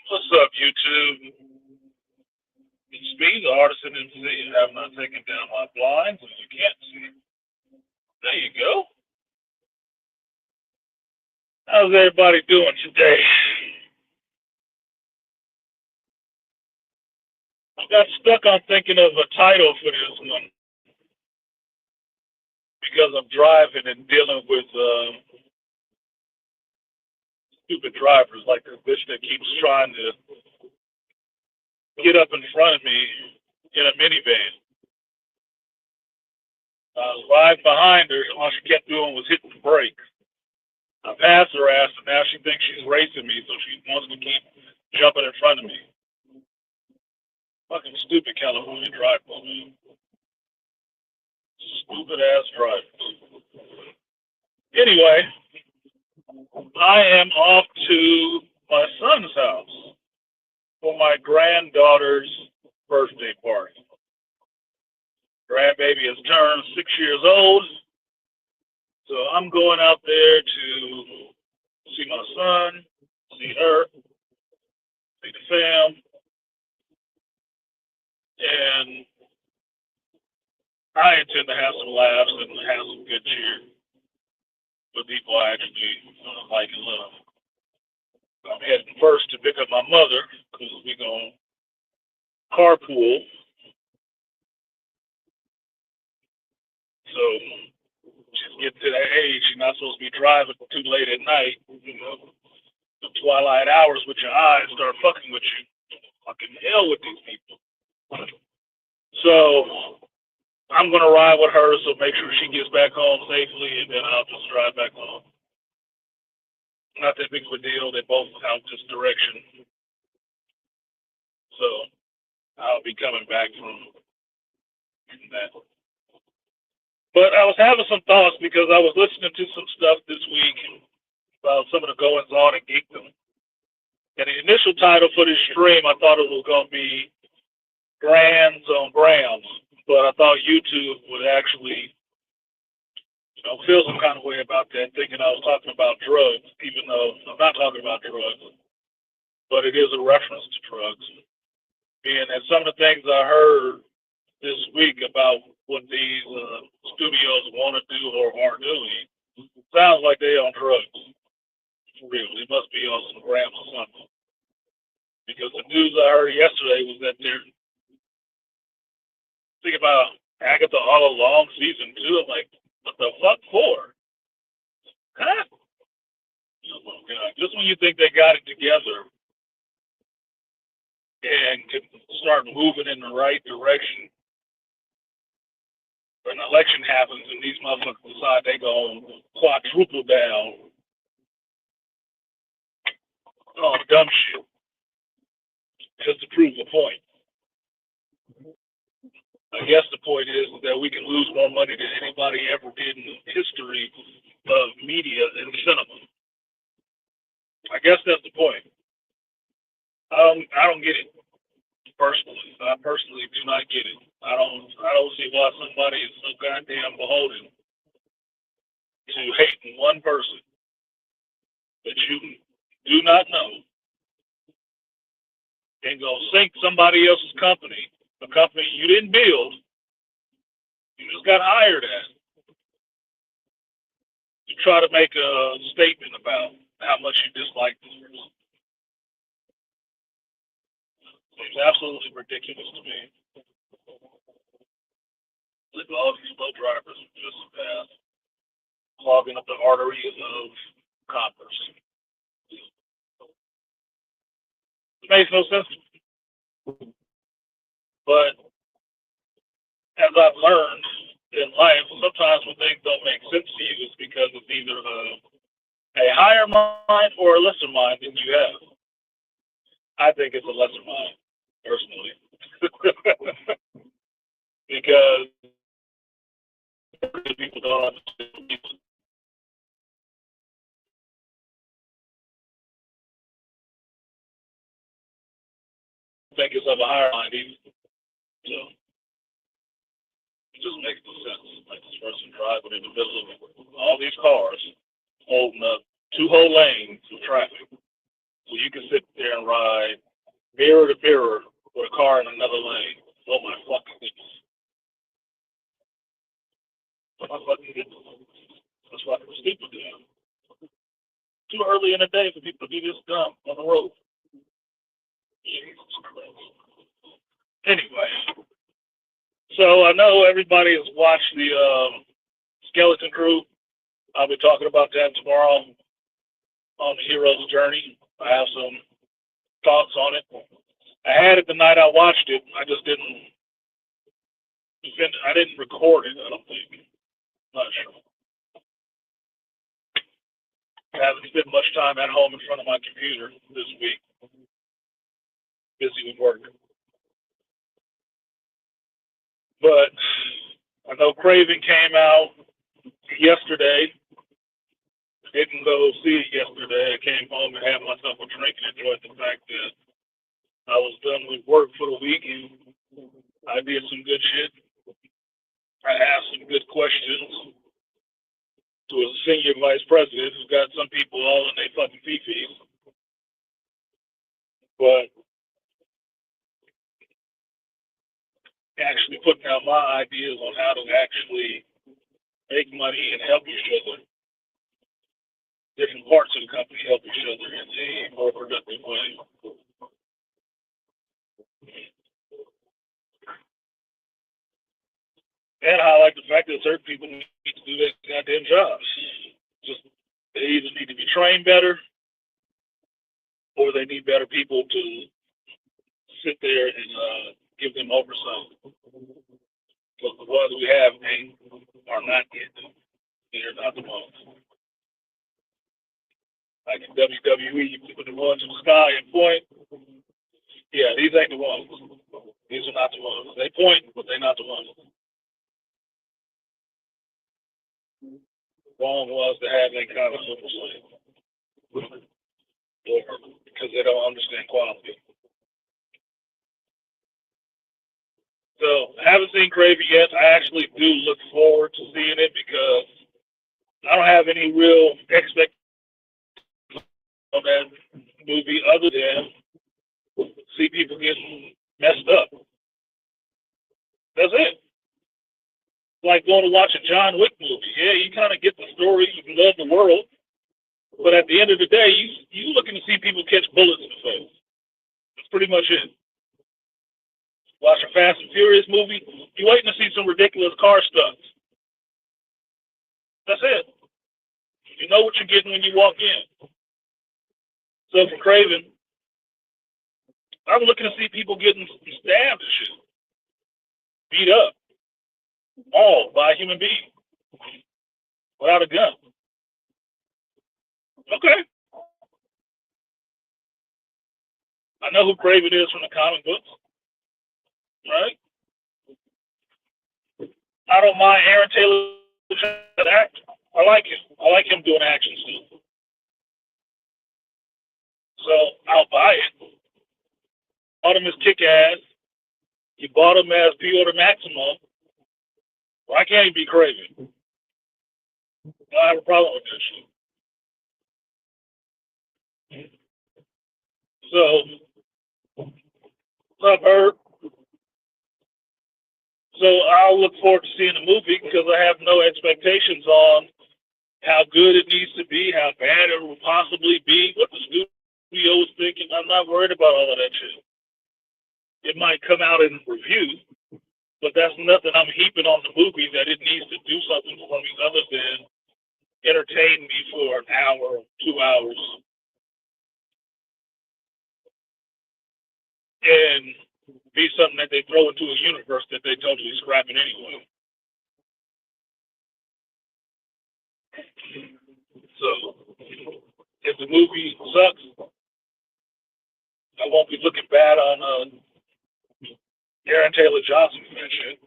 What's up, YouTube? It's me, the artisan MC, and I'm not taking down my blinds, as you can't see. There you go. How's everybody doing today? I got stuck on thinking of a title for this one because I'm driving and dealing with stupid drivers like this bitch that keeps trying to get up in front of me in a minivan. I was right behind her, and all she kept doing was hitting the brakes. I passed her ass, and now she thinks she's racing me, so she wants to keep jumping in front of me. Fucking stupid California drivers, man. Stupid ass drivers. Anyway, I am off to my son's house for my granddaughter's birthday party. Grandbaby has turned 6 years old, so I'm going out there to see my son, see her, see the fam, and I intend to have some laughs and have some good cheer with people I actually like and love. I'm heading first to pick up my mother because we're going to carpool. So she's getting to that age. You're not supposed to be driving too late at night. The twilight hours with your eyes start fucking with you. Fucking hell with these people. So I'm gonna ride with her, so make sure she gets back home safely, and then I'll just drive back home. Not that big of a deal. They both out this direction, so I'll be coming back from that. But I was having some thoughts because I was listening to some stuff this week about some of the goings on in geekdom. And the initial title for this stream, I thought it was going to be Grands on Grams, but I thought YouTube would actually, feel some kind of way about that, thinking I was talking about drugs, even though I'm not talking about drugs. But it is a reference to drugs. Being that some of the things I heard this week about what these studios want to do or are doing sounds like they're on drugs. For real. They must be on some grams or something. Because the news I heard yesterday was that they're thinking about Agatha all along season 2. I'm like, what the fuck for? Huh? Oh God. Just when you think they got it together and can start moving in the right direction, an election happens and these motherfuckers decide they go quadruple down on dumb shit just to prove a point. I guess the point is that we can lose more money than anybody ever did in the history of media and cinema. I guess that's the point. I don't get it personally. I personally do not get it. I don't see why somebody is so goddamn beholden to hating one person that you do not know and go sink somebody else's company, a company you didn't build, you just got hired at, to try to make a statement about how much you dislike this person. It's absolutely ridiculous to me. Look at all these slow drivers just past, clogging up the arteries of commerce. It makes no sense. But as I've learned in life, sometimes when things don't make sense to you, it's because it's either a higher mind or a lesser mind than you have. I think it's a lesser mind, personally. Because people don't understand people. Think it's of a higher mind even. So it just makes no sense. Like this person driving in the middle of all these cars holding up 2 whole lanes of traffic. So you can sit there and ride mirror to mirror with a car in another lane. Oh my fucking goodness. Oh my fucking goodness. That's fucking stupid, damn. Too early in the day for people to be this dumb on the road. Jesus Christ. Anyway, so I know everybody has watched the Skeleton Crew. I'll be talking about that tomorrow on the hero's journey. I have some thoughts on it. I had it the night I watched it. I just didn't. I didn't record it. I don't think. Not sure. I haven't spent much time at home in front of my computer this week. Busy with work. But I know Craven came out yesterday. Didn't go see it yesterday. I came home and had myself a drink and enjoyed the fact that I was done with work for the week and I did some good shit. I asked some good questions to a senior vice president who's got some people all in their fucking fee-fees. But actually putting out my ideas on how to actually make money and help each other. Different parts of the company help each other in a more productive way. And I like the fact that certain people need to do their goddamn jobs. Just they either need to be trained better or they need better people to sit there and give them oversight. But the ones we have are not yet. They're not the ones. Like in WWE, you put the ones in the sky and point. Yeah, these ain't the ones. These are not the ones. They point, but they're not the ones. Wrong was to have that kind of oversight. Or because they don't understand quality. So I haven't seen Craven yet. I actually do look forward to seeing it because I don't have any real expectations of that movie other than see people getting messed up. That's it. Like going to watch a John Wick movie. Yeah, you kind of get the story, you love the world, but at the end of the day, you looking to see people catch bullets in the face. That's pretty much it. Watch a Fast and Furious movie, you're waiting to see some ridiculous car stunts. That's it. You know what you're getting when you walk in. So for Craven, I'm looking to see people getting stabbed and shit. Beat up. All by a human being. Without a gun. Okay. I know who Craven is from the comic books. Right? I don't mind Aaron Taylor act. I like him. I like him doing action stuff. So I'll buy it. Bought him as kick-ass. You bought him as pre-order maximum. Why can't he be Craven? I don't have a problem with that shit. So, what's up, Herb? So I'll look forward to seeing the movie because I have no expectations on how good it needs to be, how bad it will possibly be, what the studio is thinking. I'm not worried about all of that shit. It might come out in review, but that's nothing I'm heaping on the movie that it needs to do something for me other than entertain me for an hour, 2 hours. And be something that they throw into a universe that they totally scrapping anyway. So, if the movie sucks, I won't be looking bad on Aaron Taylor Johnson for that shit.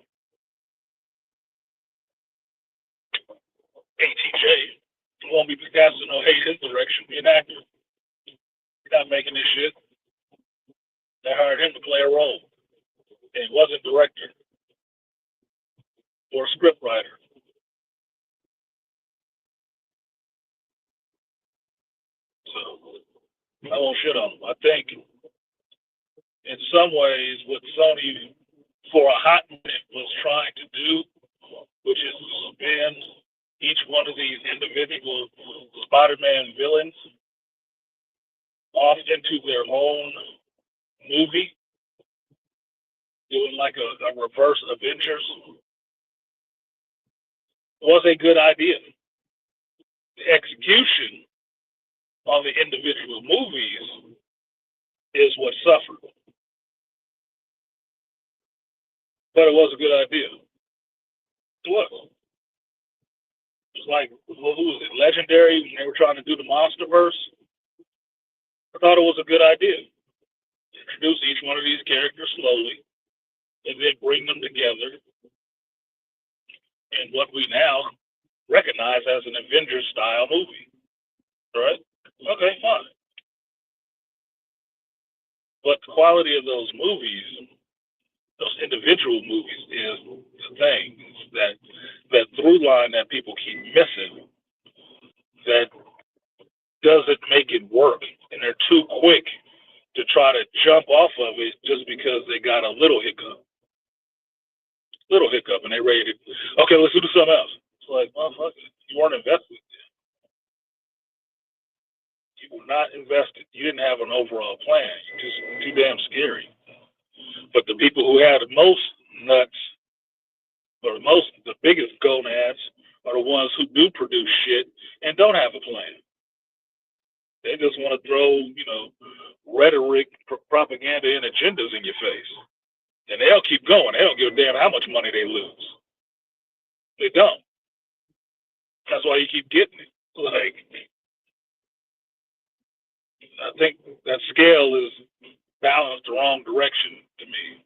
ATJ. I won't be casting no hate his direction. Be an actor. He's not making this shit. They hired him to play a role. And he wasn't director or script writer. So I won't shit on them. I think in some ways what Sony for a hot minute was trying to do, which is to spin each one of these individual Spider-Man villains off into their own movie, doing like a reverse Avengers, was a good idea. The execution on the individual movies is what suffered. But it was a good idea. It was. It was like, who was it? Legendary, when they were trying to do the MonsterVerse. I thought it was a good idea. Introduce each one of these characters slowly and then bring them together in what we now recognize as an Avengers style movie. Right? Okay, fine. But the quality of those movies, those individual movies, is the thing. That through line that people keep missing that doesn't make it work. And they're too quick to try to jump off of it just because they got a little hiccup. And they ready to, okay, let's do something else. It's like, motherfucker, you weren't invested. You were not invested. You didn't have an overall plan. You're just too damn scary. But the people who had the most nuts, or the biggest gonads, are the ones who do produce shit and don't have a plan. They just want to throw, rhetoric, propaganda, and agendas in your face. And they'll keep going. They don't give a damn how much money they lose. They don't. That's why you keep getting it. Like, I think that scale is balanced the wrong direction to me.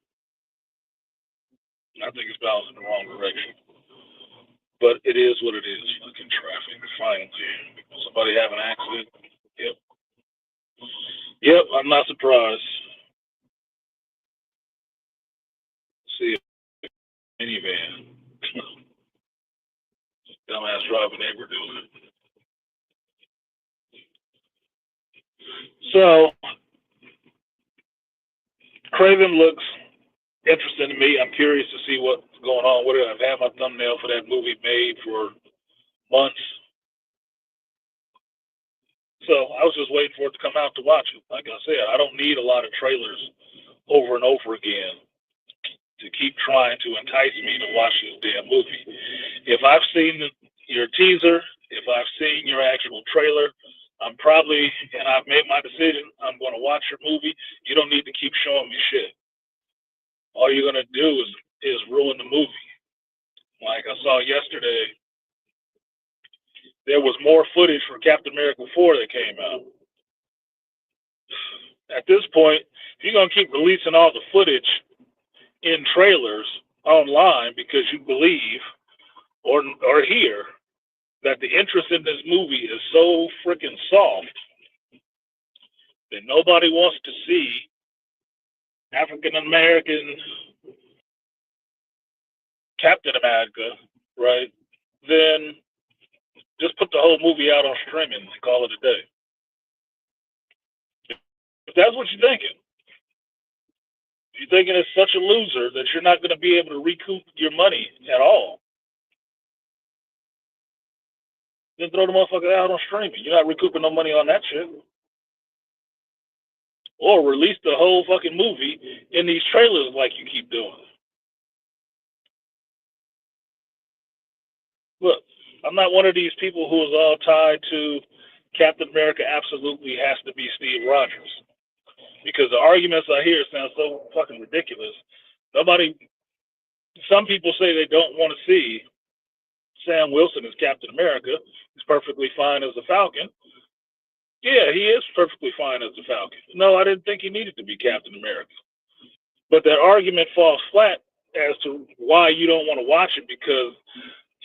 I think it's balanced in the wrong direction. But it is what it is. Fucking traffic, finally. Somebody have an accident. Yep, I'm not surprised. See a minivan. Dumbass driving neighbor doing it. So, Craven looks interesting to me. I'm curious to see what's going on with it. I've had my thumbnail for that movie made for months. So I was just waiting for it to come out to watch it. Like I said, I don't need a lot of trailers over and over again to keep trying to entice me to watch this damn movie. If I've seen your teaser, if I've seen your actual trailer, and I've made my decision, I'm going to watch your movie. You don't need to keep showing me shit. All you're going to do is ruin the movie. Like I saw yesterday, there was more footage for Captain America 4 that came out. At this point, if you're going to keep releasing all the footage in trailers online because you believe or hear that the interest in this movie is so freaking soft that nobody wants to see African American Captain America, right? Then just put the whole movie out on streaming and call it a day. If that's what you're thinking, it's such a loser that you're not going to be able to recoup your money at all, then throw the motherfucker out on streaming. You're not recouping no money on that shit. Or release the whole fucking movie in these trailers like you keep doing. Look, I'm not one of these people who is all tied to Captain America absolutely has to be Steve Rogers. Because the arguments I hear sound so fucking ridiculous. Some people say they don't want to see Sam Wilson as Captain America. He's perfectly fine as the Falcon. Yeah, he is perfectly fine as the Falcon. No, I didn't think he needed to be Captain America. But that argument falls flat as to why you don't want to watch it because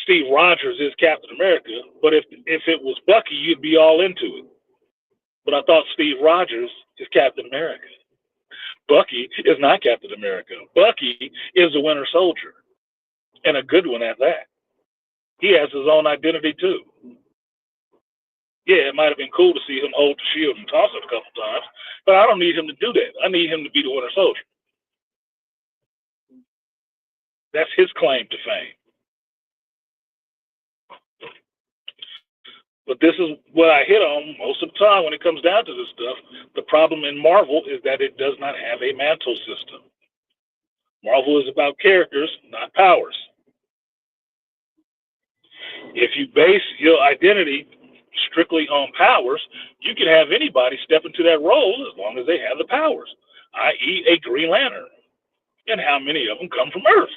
Steve Rogers is Captain America. But if it was Bucky, you'd be all into it. But I thought Steve Rogers is Captain America. Bucky is not Captain America. Bucky is the Winter Soldier, and a good one at that. He has his own identity too. Yeah, it might have been cool to see him hold the shield and toss it a couple times, but I don't need him to do that. I need him to be the Winter Soldier. That's his claim to fame. But this is what I hit on most of the time when it comes down to this stuff. The problem in Marvel is that it does not have a mantle system. Marvel is about characters, not powers. If you base your identity strictly on powers, you can have anybody step into that role as long as they have the powers, i.e., a Green Lantern. And how many of them come from Earth?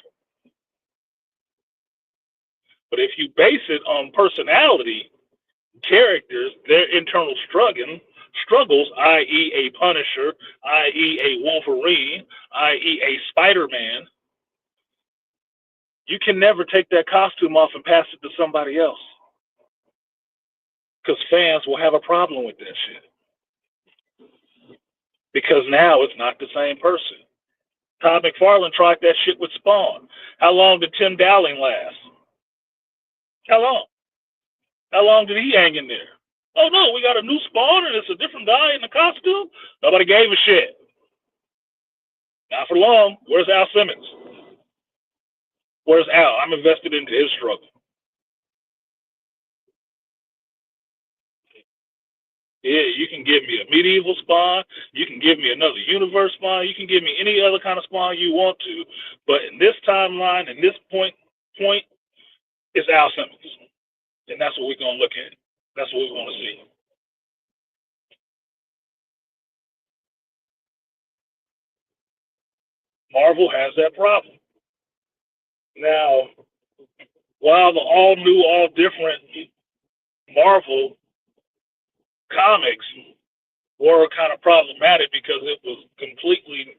But if you base it on personality, characters, their internal struggles, i.e., a Punisher, i.e., a Wolverine, i.e., a Spider-Man, you can never take that costume off and pass it to somebody else. Because fans will have a problem with that shit. Because now it's not the same person. Todd McFarlane tried that shit with Spawn. How long did Tim Dowling last? How long? How long did he hang in there? Oh no, we got a new Spawn and it's a different guy in the costume? Nobody gave a shit. Not for long. Where's Al Simmons? Where's Al? I'm invested into his struggle. Yeah, you can give me a medieval Spawn. You can give me another universe Spawn. You can give me any other kind of Spawn you want to. But in this timeline, in this point, it's Al Simmons. And that's what we're going to look at. That's what we want to see. Marvel has that problem. Now, while the all new, all different Marvel comics were kind of problematic because it was completely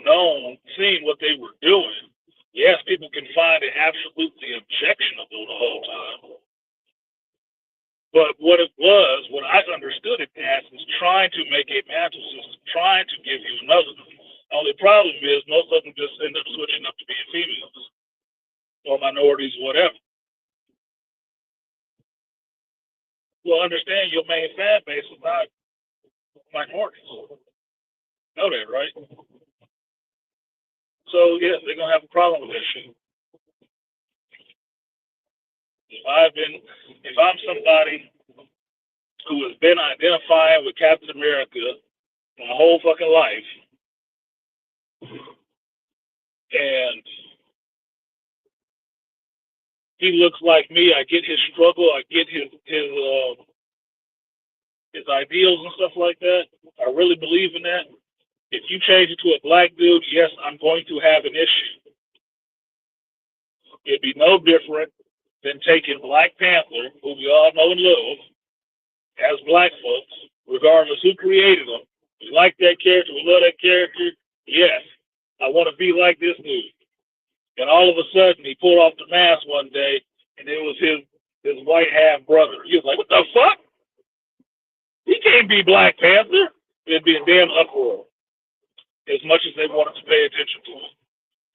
known, seeing what they were doing. Yes, people can find it absolutely objectionable the whole time. But what it was, what I understood it as, was trying to make a mantle system, trying to give you another one. Only problem is most of them just end up switching up to being females or minorities, whatever. Well, understand your main fan base is not minorities. Know that, right? So yes, they're gonna have a problem with that shit. If I'm somebody who has been identifying with Captain America my whole fucking life, and he looks like me, I get his struggle, I get his ideals and stuff like that. I really believe in that. If you change it to a black dude, yes, I'm going to have an issue. It'd be no different than taking Black Panther, who we all know and love, as black folks, regardless who created them. We like that character, we love that character. Yes, I want to be like this dude. And all of a sudden, he pulled off the mask one day, and it was his white half brother. He was like, "What the fuck? He can't be Black Panther." It'd be a damn uproar. As much as they wanted to pay attention to him,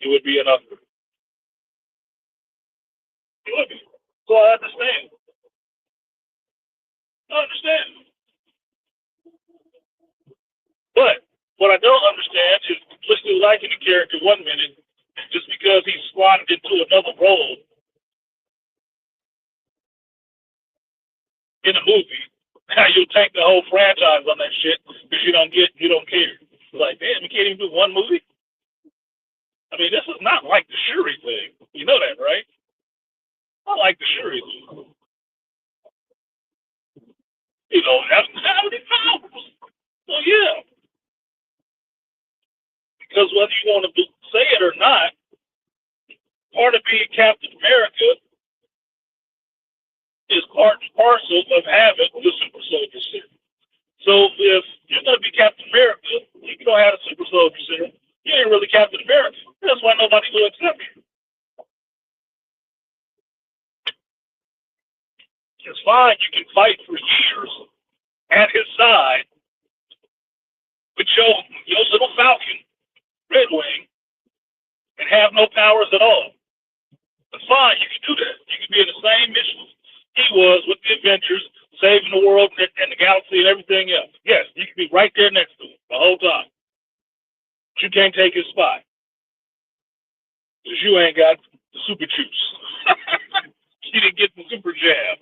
it would be an uproar. It would be. So I understand. I understand. But what I don't understand is completely liking the character 1 minute just because he's slotted into another role in a movie. Now you'll take the whole franchise on that shit because you don't care. It's like, damn, you can't even do one movie? I mean, this is not like the Shuri thing. You know that, right? I like the Shuri thing. You know, that's how many powers. Well, yeah. Because whether you want to say it or not, part of being Captain America is part and parcel of having the super soldier serum. So if you're going to be Captain America, if you don't have a super soldier serum, you ain't really Captain America. That's why nobody will accept you. It's fine, you can fight for years at his side with your little Falcon, Red Wing, and have no powers at all. But fine, you can do that. You can be in the same mission he was with the Avengers, saving the world and the galaxy and everything else. Yes, you can be right there next to him the whole time. But you can't take his spot because you ain't got the super juice. You didn't get the super jab.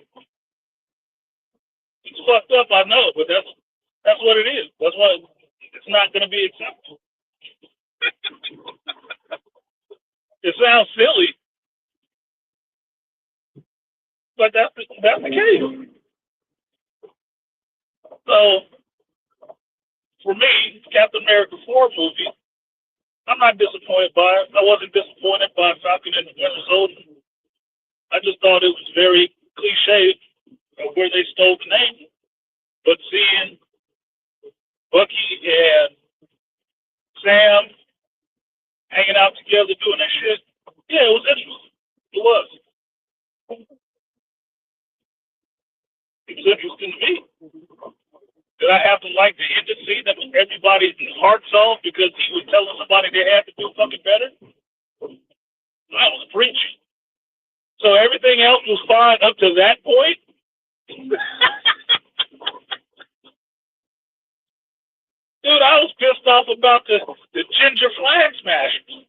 It's fucked up, I know, but that's what it is. That's why it's not going to be acceptable. It sounds silly, but that's the case. So for me, Captain America 4 movie, I'm not disappointed by it. I wasn't disappointed by Falcon and the Winter Soldier. I just thought it was very cliche of where they stole the name. But seeing Bucky and Sam hanging out together doing that shit, yeah, it was interesting. It was. It was interesting to me. Did I have to like the end scene that was everybody's hearts off because he was telling somebody they had to do something better? That was preaching. So everything else was fine up to that point. Dude, I was pissed off about the ginger flag smashers.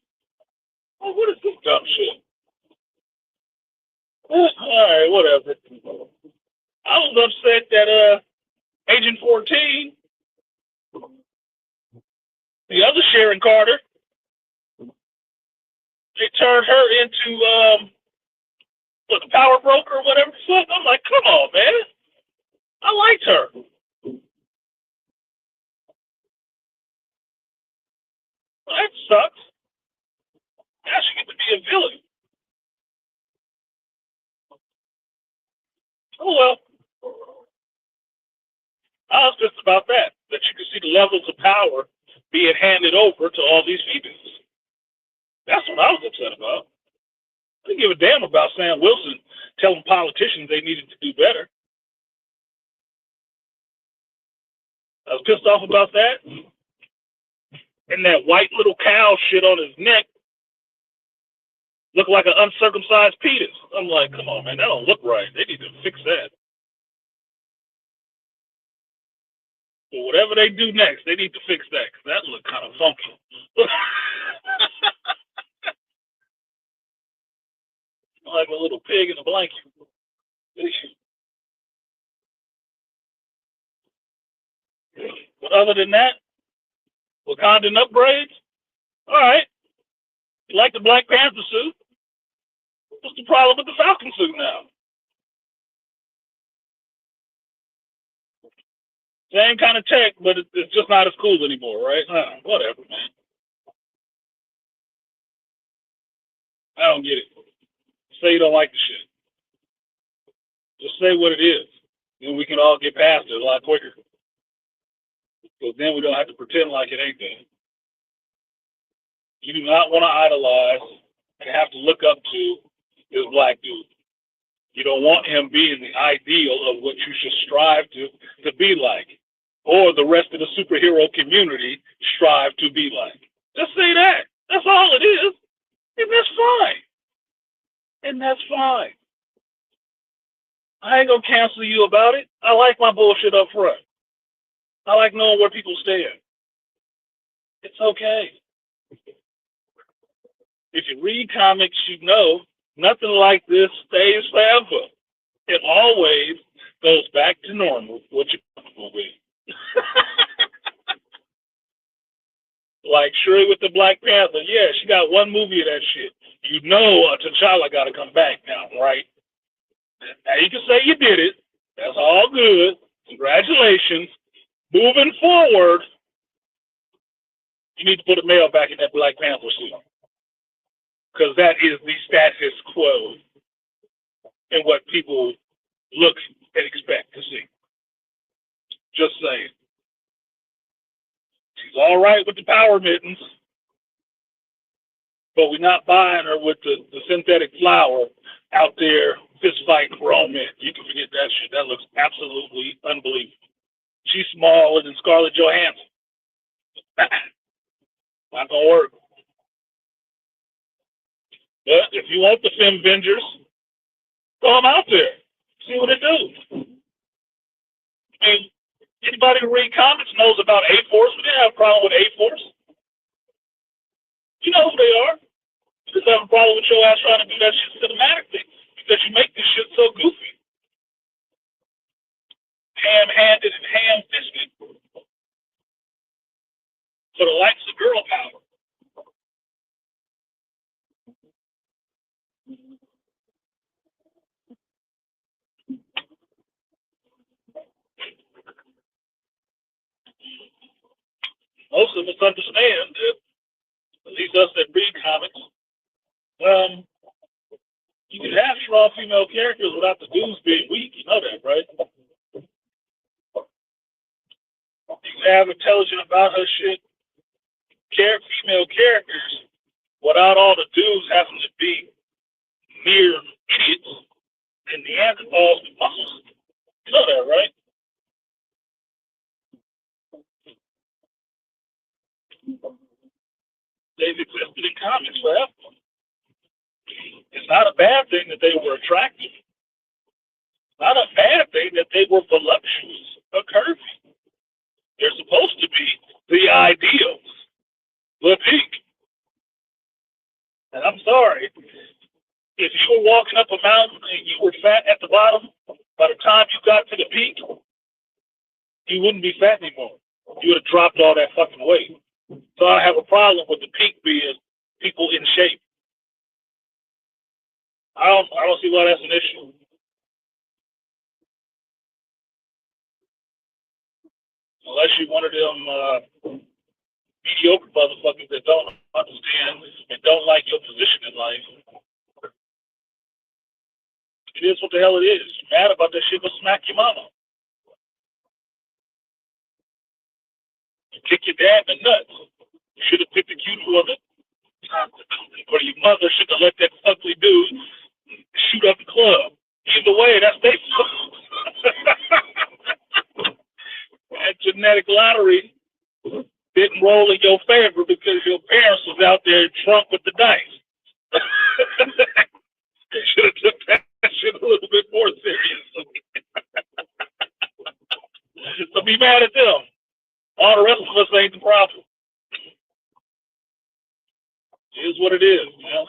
Oh, what is this dumb shit? All right, whatever. I was upset that Agent 14, the other Sharon Carter, they turned her into the power broker or whatever the fuck. I'm like, come on, man. I liked her. Well, that sucks. Now she gets to be a villain. Oh well. I was just about that you can see the levels of power being handed over to all these females. That's what I was upset about. I didn't give a damn about Sam Wilson telling politicians they needed to do better. I was pissed off about that. And that white little cow shit on his neck looked like an uncircumcised penis. I'm like, come on, man, that don't look right. They need to fix that. So whatever they do next, they need to fix that because that looked kind of funky. Like a little pig in a blanket. But other than that, Wakandan upgrades, all right. You like the Black Panther suit? What's the problem with the Falcon suit now? Same kind of tech, but it's just not as cool anymore, right? Whatever, man. I don't get it. Say you don't like the shit. Just say what it is. Then we can all get past it a lot quicker. Because then we don't have to pretend like it ain't there. You do not want to idolize and have to look up to this black dude. You don't want him being the ideal of what you should strive to be like. Or the rest of the superhero community strive to be like. Just say that. That's all it is. And that's fine. And that's fine. I ain't gonna cancel you about it. I like my bullshit up front. I like knowing where people stand. It's okay. If you read comics, you know nothing like this stays forever. It always goes back to normal, what you're comfortable with. Like Shuri with the Black Panther, yeah, she got one movie of that shit. You know T'Challa got to come back now, right? Now you can say you did it. That's all good. Congratulations. Moving forward, you need to put a male back in that Black Panther suit. Because that is the status quo and what people look and expect to see. Just saying. She's all right with the power mittens, but we're not buying her with the synthetic flower out there fist fighting for all men. You can forget that shit. That looks absolutely unbelievable. She's smaller than Scarlett Johansson. Not gonna work. But if you want the Femme Vengers, throw them out there. See what it do. I mean, anybody who read comics knows about A-Force. We didn't have a problem with A-Force. You know who they are. We just have a problem with your ass trying to do that shit cinematically because you make this shit so goofy. Ham-handed and ham-fisted for the likes of girl power. Most of us understand that, at least us that read comics, you can have strong female characters without the dudes being weak. You know that, right? You can have intelligent about her shit, female characters without all the dudes having to be mere idiots and Neanderthals with muscles. You know that, right? They've existed in comics forever. It's not a bad thing that they were attractive. It's not a bad thing that they were voluptuous or curvy. They're supposed to be the ideals, the peak. And I'm sorry, if you were walking up a mountain and you were fat at the bottom, by the time you got to the peak, you wouldn't be fat anymore. You would have dropped all that fucking weight. So I have a problem with the peak being people in shape. I don't see why that's an issue. Unless you're one of them mediocre motherfuckers that don't understand and don't like your position in life. It is what the hell it is. You're mad about that shit, go smack your mama. You kick your dad in the nuts. You should have picked the cute one. Or your mother should have let that ugly dude shoot up the club. Either way, that's their fault. That genetic lottery didn't roll in your favor because your parents was out there drunk with the dice. They should have took that shit a little bit more seriously. So be mad at them. All the rest of us ain't the problem. It is what it is, you know?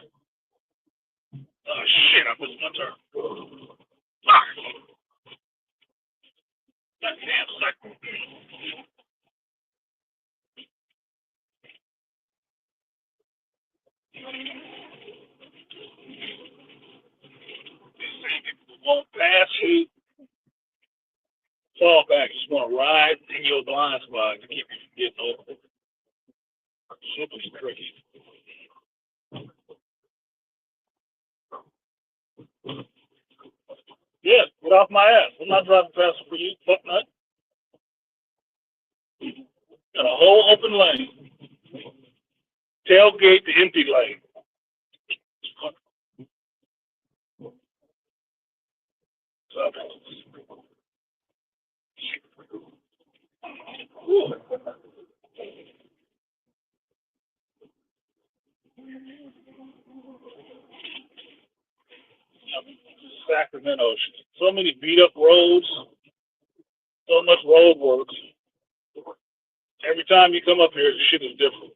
Oh, shit, I missed my turn. Fuck. That damn second. Won't pass you. Fall back. Just want to ride in your blind spot to keep you from getting over it. Super tricky. Yeah, get off my ass. I'm not driving faster for you, fuck nut. Got a whole open lane. Tailgate the empty lane. Ooh. Sacramento. So many beat up roads, so much road work. Every time you come up here, the shit is different.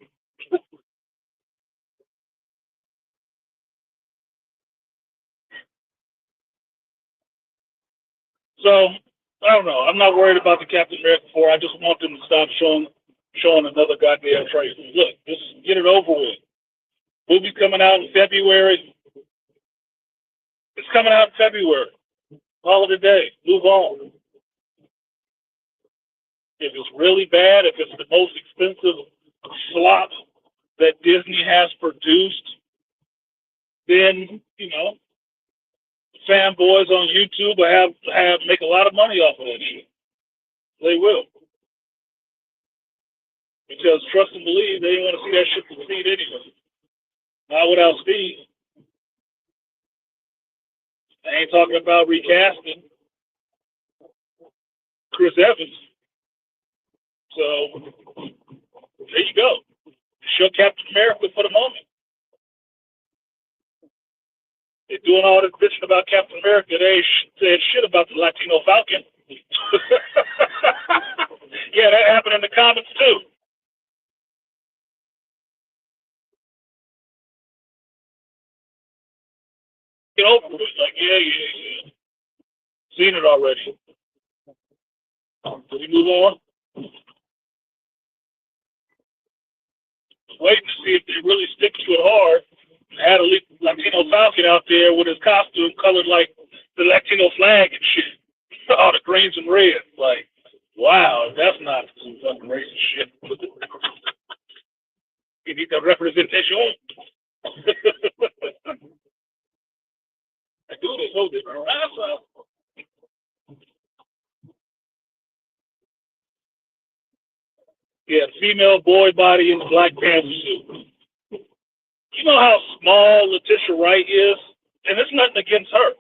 So, I don't know. I'm not worried about the Captain America 4. I just want them to stop showing another goddamn trailer. Look, just get it over with. Movie's coming out in February. It's coming out in February. Call it a day. Move on. If it's really bad, if it's the most expensive slop that Disney has produced, then, you know, fanboys on YouTube will have make a lot of money off of that shit. They will. Because trust and believe, they didn't want to see that shit succeed anyway. Not without Steve. I ain't talking about recasting Chris Evans. So, there you go. Show Captain America for the moment. They're doing all this bitching about Captain America. They ain't said shit about the Latino Falcon. Yeah, that happened in the comics too. Get over it. Like, yeah, yeah, yeah. Seen it already. Did he move on? Waiting to see if they really stick to it hard. Had a Latino Falcon out there with his costume colored like the Latino flag and shit. All the greens and reds. Like, wow, that's not some fucking racist shit. You need that representation. I do this whole different. Yeah, female boy body in the Black Panther suit. You know how small Letitia Wright is? And it's nothing against her,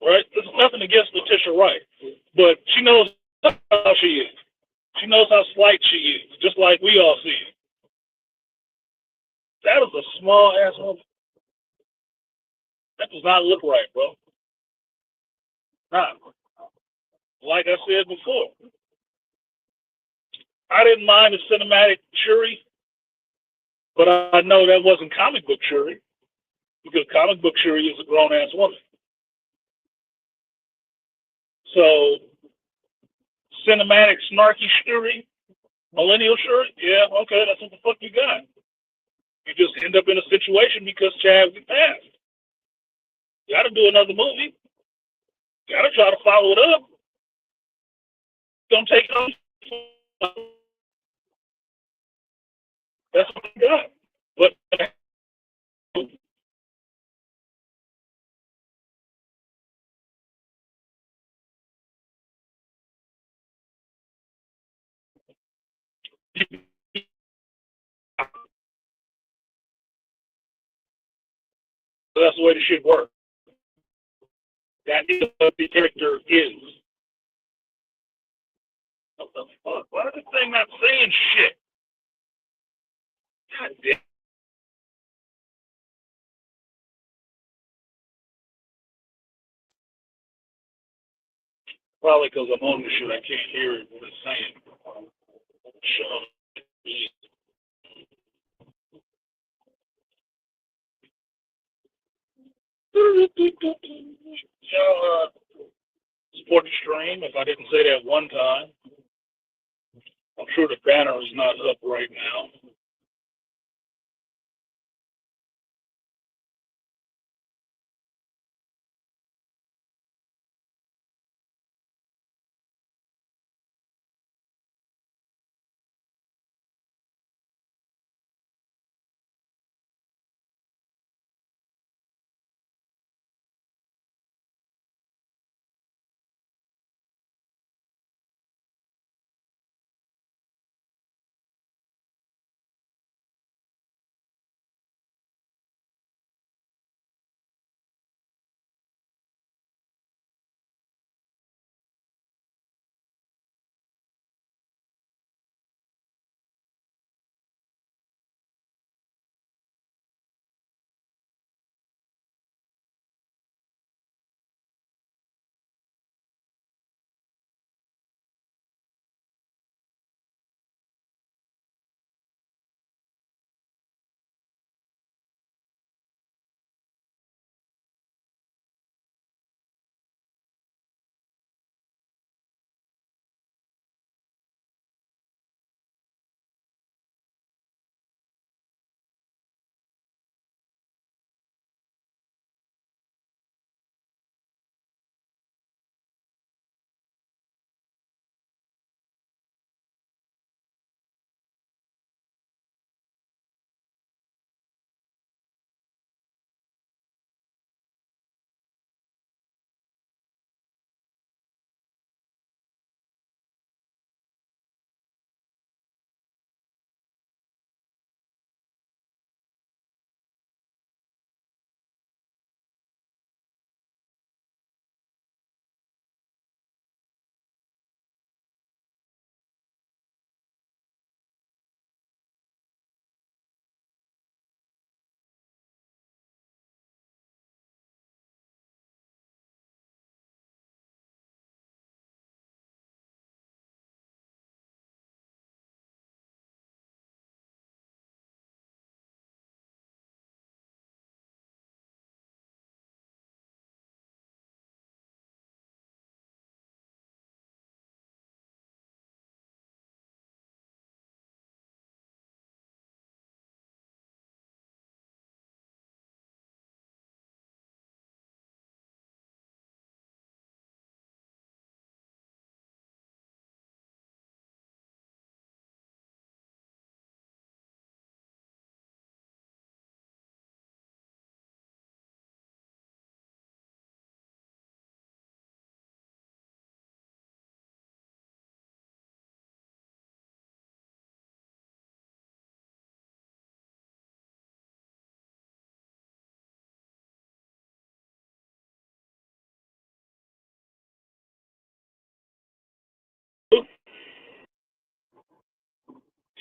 right? There's nothing against Letitia Wright. But she knows how she is. She knows how slight she is, just like we all see it. That was a small ass woman. That does not look right, bro. Not. Like I said before, I didn't mind the cinematic Shuri, but I know that wasn't comic book Shuri because comic book Shuri is a grown ass woman. So cinematic snarky Shuri, millennial Shuri, yeah, okay, that's what the fuck you got. You just end up in a situation because Chadwick passed. You got to do another movie. You got to try to follow it up. Don't take it on. That's what you got. But that's the way the shit works. That is what the character is. What the fuck? Why is this thing not saying shit? God damn. Probably because I'm on this shit, I can't hear it what it's saying. Shut up. Y'all support the stream. If I didn't say that one time, I'm sure the banner is not up right now.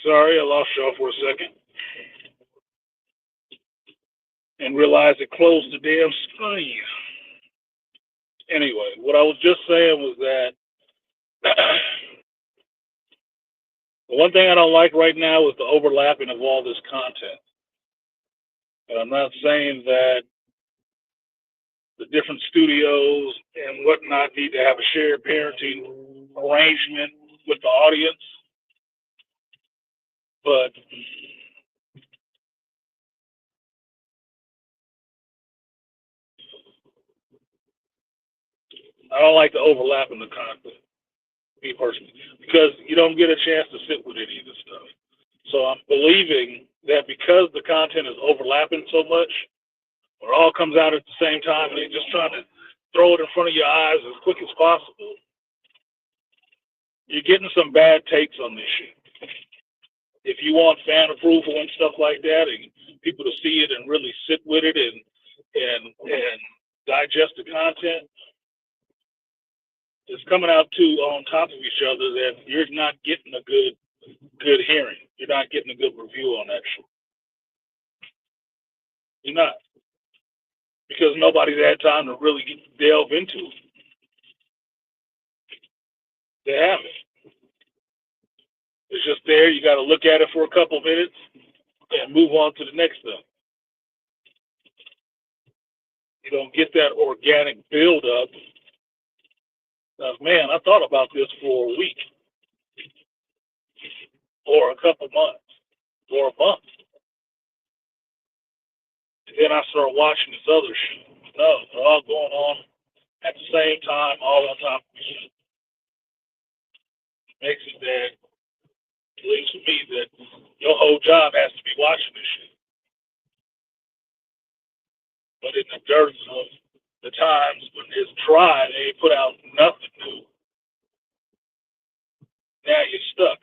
Sorry, I lost y'all for a second and realized it closed the damn screen. Anyway, what I was just saying was that the one thing I don't like right now is the overlapping of all this content. And I'm not saying that the different studios and whatnot need to have a shared parenting arrangement with the audience, but I don't like the overlap in the content, me personally, because you don't get a chance to sit with any of this stuff. So I'm believing that because the content is overlapping so much, or all comes out at the same time, and they're just trying to throw it in front of your eyes as quick as possible, you're getting some bad takes on this shit. If you want fan approval and stuff like that, and people to see it and really sit with it and digest the content, it's coming out too on top of each other that you're not getting a good hearing. You're not getting a good review on that show. You're not. Because nobody's had time to really delve into it. They haven't. It's just there. You got to look at it for a couple of minutes and move on to the next thing. You don't get that organic build up. Man, I thought about this for a week or a couple months or a month. And then I started watching this other shit. No, they're all going on at the same time, all on top of each other. Makes it that, at least for me, that your whole job has to be watching this shit. But in the dearth of the times when it's dry, they put out nothing new. Now you're stuck.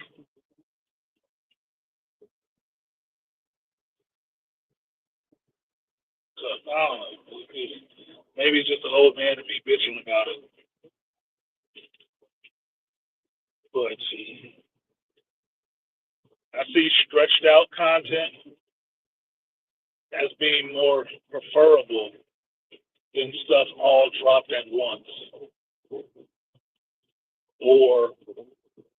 So I don't know. Maybe it's just an old man to be bitching about it. But I see stretched out content as being more preferable than stuff all dropped at once. Or,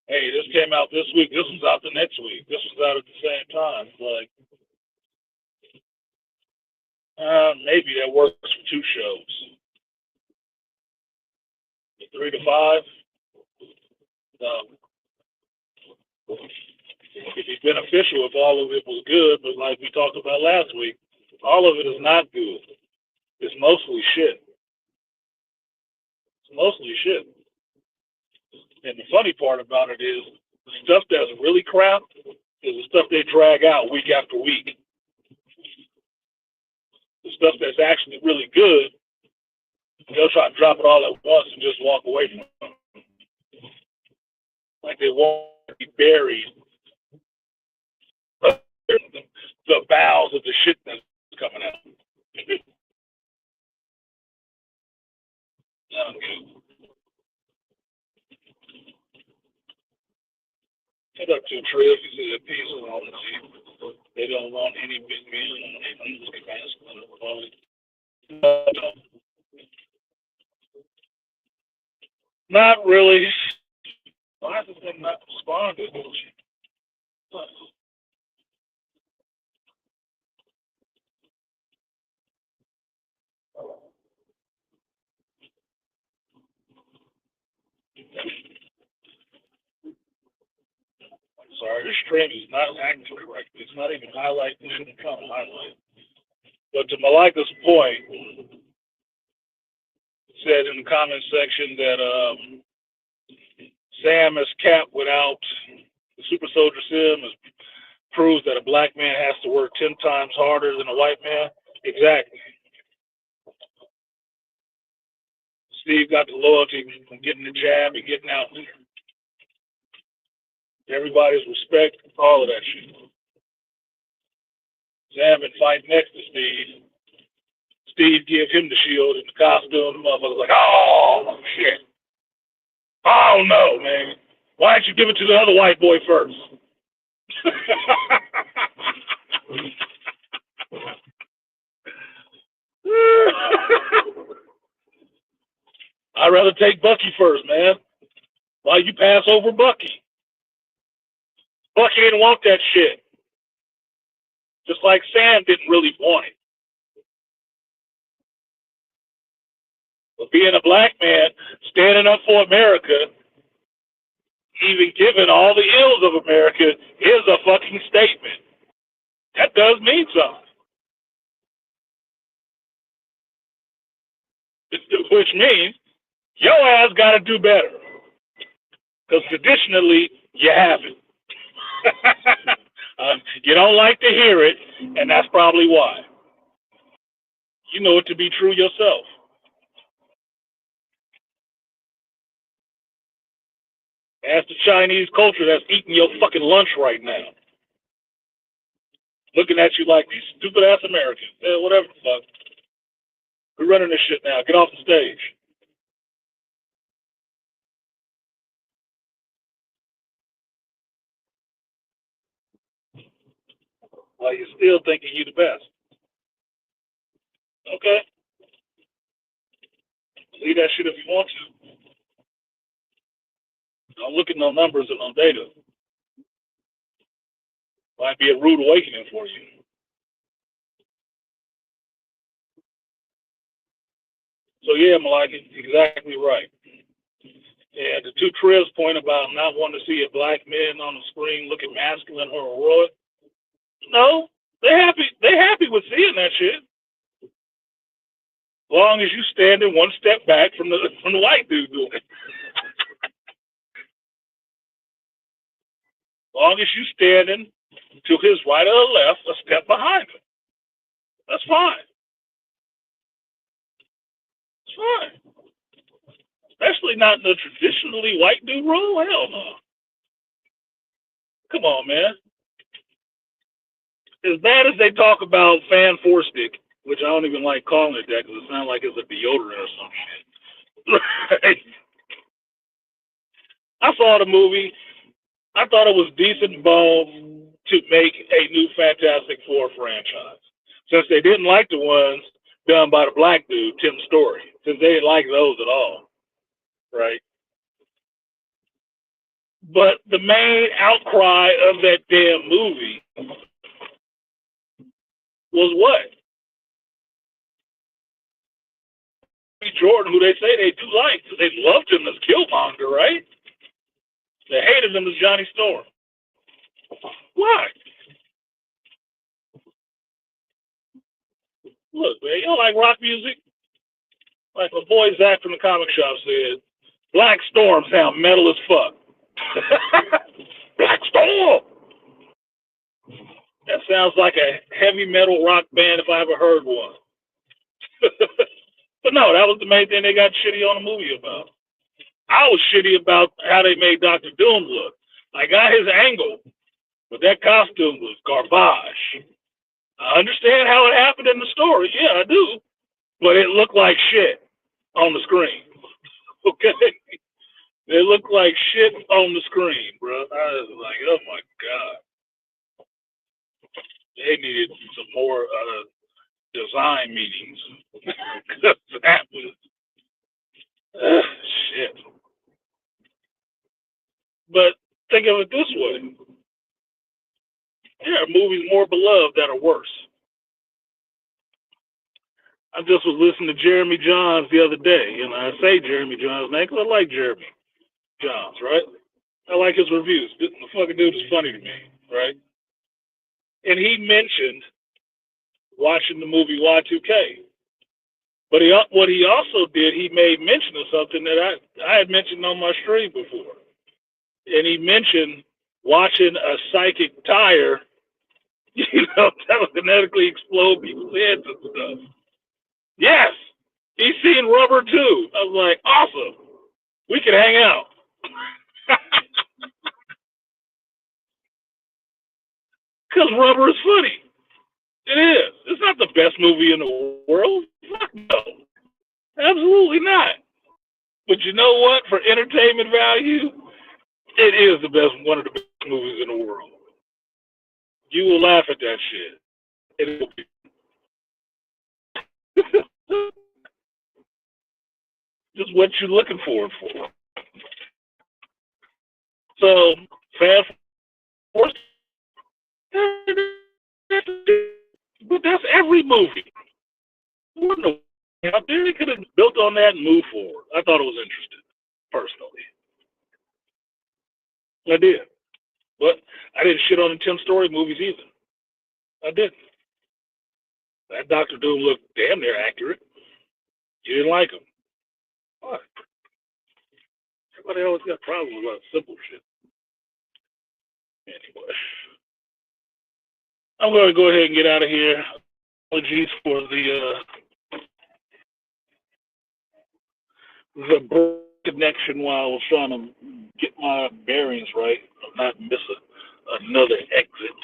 hey, this came out this week, this one's out the next week, this one's out at the same time. Like, maybe that works for two shows. 3 to 5, it'd be beneficial if all of it was good, but like we talked about last week, all of it is not good. It's mostly shit. It's mostly shit. And the funny part about it is the stuff that's really crap is the stuff they drag out week after week. The stuff that's actually really good, they'll try to drop it all at once and just walk away from it. Like they won't be buried the bowels of the shit that's coming out. Head up to Trill, you see a piece of all the they don't want any big men on it. Not really. Why has this thing not responded? Sorry, the stream is not acting correctly. It's not even highlighting. It shouldn't come highlight. But to Malika's point, said in the comment section that Sam as Cap without the Super Soldier Sim proves that a black man has to work 10 times harder than a white man. Exactly. Steve got the loyalty from getting the jab and getting out there. Everybody's respect, all of that shit. Sam been fighting next to Steve. Steve give him the shield and the costume. The motherfucker's like, oh, shit. Oh, no, man. Why didn't you give it to the other white boy first? I'd rather take Bucky first, man. Why you pass over Bucky? Bucky didn't want that shit. Just like Sam didn't really want it. But being a black man, standing up for America, even given all the ills of America, is a fucking statement. That does mean something. Which means your ass got to do better. Because traditionally, you haven't. You don't like to hear it, and that's probably why. You know it to be true yourself. Ask the Chinese culture that's eating your fucking lunch right now. Looking at you like these stupid ass Americans. Whatever the fuck. We're running this shit now. Get off the stage. While you're still thinking you the best. Okay. Leave that shit if you want to. Don't look at no numbers and no data. Might be a rude awakening for you. So yeah, Malak, exactly right. And the two Triv's point about not wanting to see a black man on the screen looking masculine or heroic. No, they happy. They happy with seeing that shit. As long as you standing one step back from the white dude doing it. As long as you standing to his right or left, a step behind him. That's fine. It's fine. Especially not in the traditionally white dude role. Hell no. Come on, man. As bad as they talk about fan four stick, which I don't even like calling it that because it sounds like it's a deodorant or some shit. Right? I saw the movie. I thought it was decent bone to make a new Fantastic Four franchise. Since they didn't like the ones done by the black dude, Tim Story. Since they didn't like those at all. Right? But the main outcry of that damn movie was what? Jordan, who they say they do like, they loved him as Killmonger, right? They hated him as Johnny Storm. Why? Look, man, you don't like rock music? Like my boy Zach from the comic shop said, Black Storm sound metal as fuck. Black Storm! That sounds like a heavy metal rock band if I ever heard one. But no, that was the main thing they got shitty on the movie about. I was shitty about how they made Dr. Doom look. I got his angle, but that costume was garbage. I understand how it happened in the story. Yeah, I do. But it looked like shit on the screen. Okay? It looked like shit on the screen, bro. I was like, oh my God. They needed some more design meetings. That was shit. But think of it this way. There are movies more beloved that are worse. I just was listening to Jeremy Johns the other day, and I say Jeremy Johns' name because I like Jeremy Johns, right? I like his reviews. The fucking dude is funny to me, right? And he mentioned watching the movie Y2K. But what he also did, he made mention of something that I had mentioned on my stream before. And he mentioned watching a psychic tire, telekinetically explode people's heads and stuff. Yes, he's seen rubber too. I was like, awesome. We can hang out. Because rubber is funny. It is. It's not the best movie in the world. Fuck no. Absolutely not. But you know what? For entertainment value, it is one of the best movies in the world. You will laugh at that shit. It will be. is what you're looking for it for. So, fan force, but that's every movie. What in the out there? They could have built on that and moved forward. I thought it was interesting, personally. I did. But I didn't shit on the Tim Story movies either. I didn't. That Doctor Doom looked damn near accurate. You didn't like him. What? Everybody always got problems about simple shit. Anyway, I'm going to go ahead and get out of here. Apologies for the connection while I was trying to get my bearings right, not miss another exit.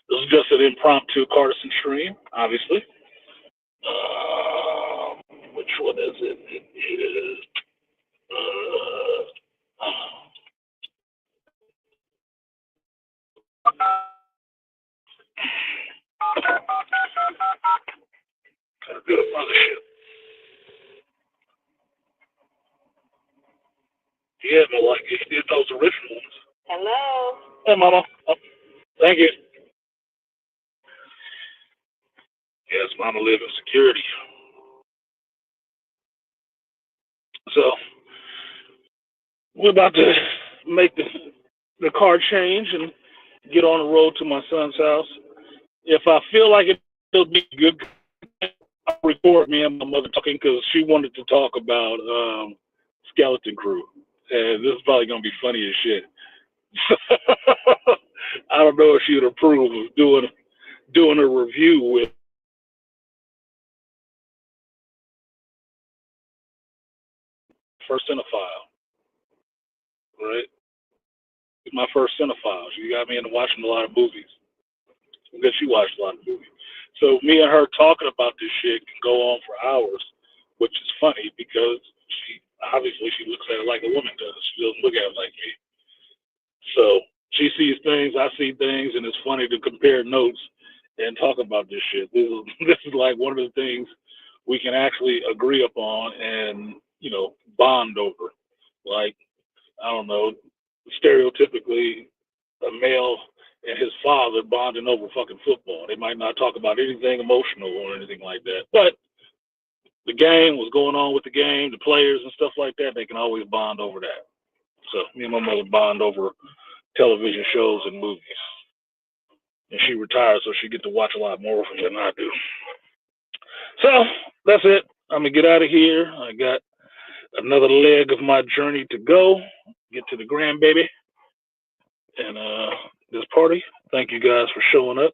This is just an impromptu CArtisan stream, obviously. Which one is it? It is. Good mothership. Yeah, but like he did those original ones. Hello. Hey, Mama. Oh, thank you. Yes, Mama live in security. So we're about to make the car change and get on the road to my son's house. If I feel like it'll be good, I'll record me and my mother talking because she wanted to talk about Skeleton Crew. And this is probably going to be funny as shit. I don't know if she would approve of doing a review with first cinephile, right? My first cinephile. She got me into watching a lot of movies because she watched a lot of movies. So me and her talking about this shit can go on for hours, which is funny because she looks at it like a woman does. She doesn't look at it like me. So she sees things, I see things, and it's funny to compare notes and talk about this shit. This is like one of the things we can actually agree upon and, bond over. Like, I don't know, stereotypically, a male and his father bonding over fucking football. They might not talk about anything emotional or anything like that. But the game, what's going on with the game, the players and stuff like that, they can always bond over that. So me and my mother bond over television shows and movies. And she retired, so she get to watch a lot more than I do. So that's it. I'm gonna get out of here. I got another leg of my journey to go. Get to the grandbaby and this party. Thank you guys for showing up.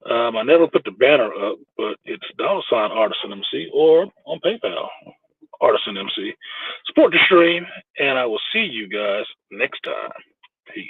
I never put the banner up, but it's $Artisan MC or on PayPal, Artisan MC. Support the stream, and I will see you guys next time. Peace.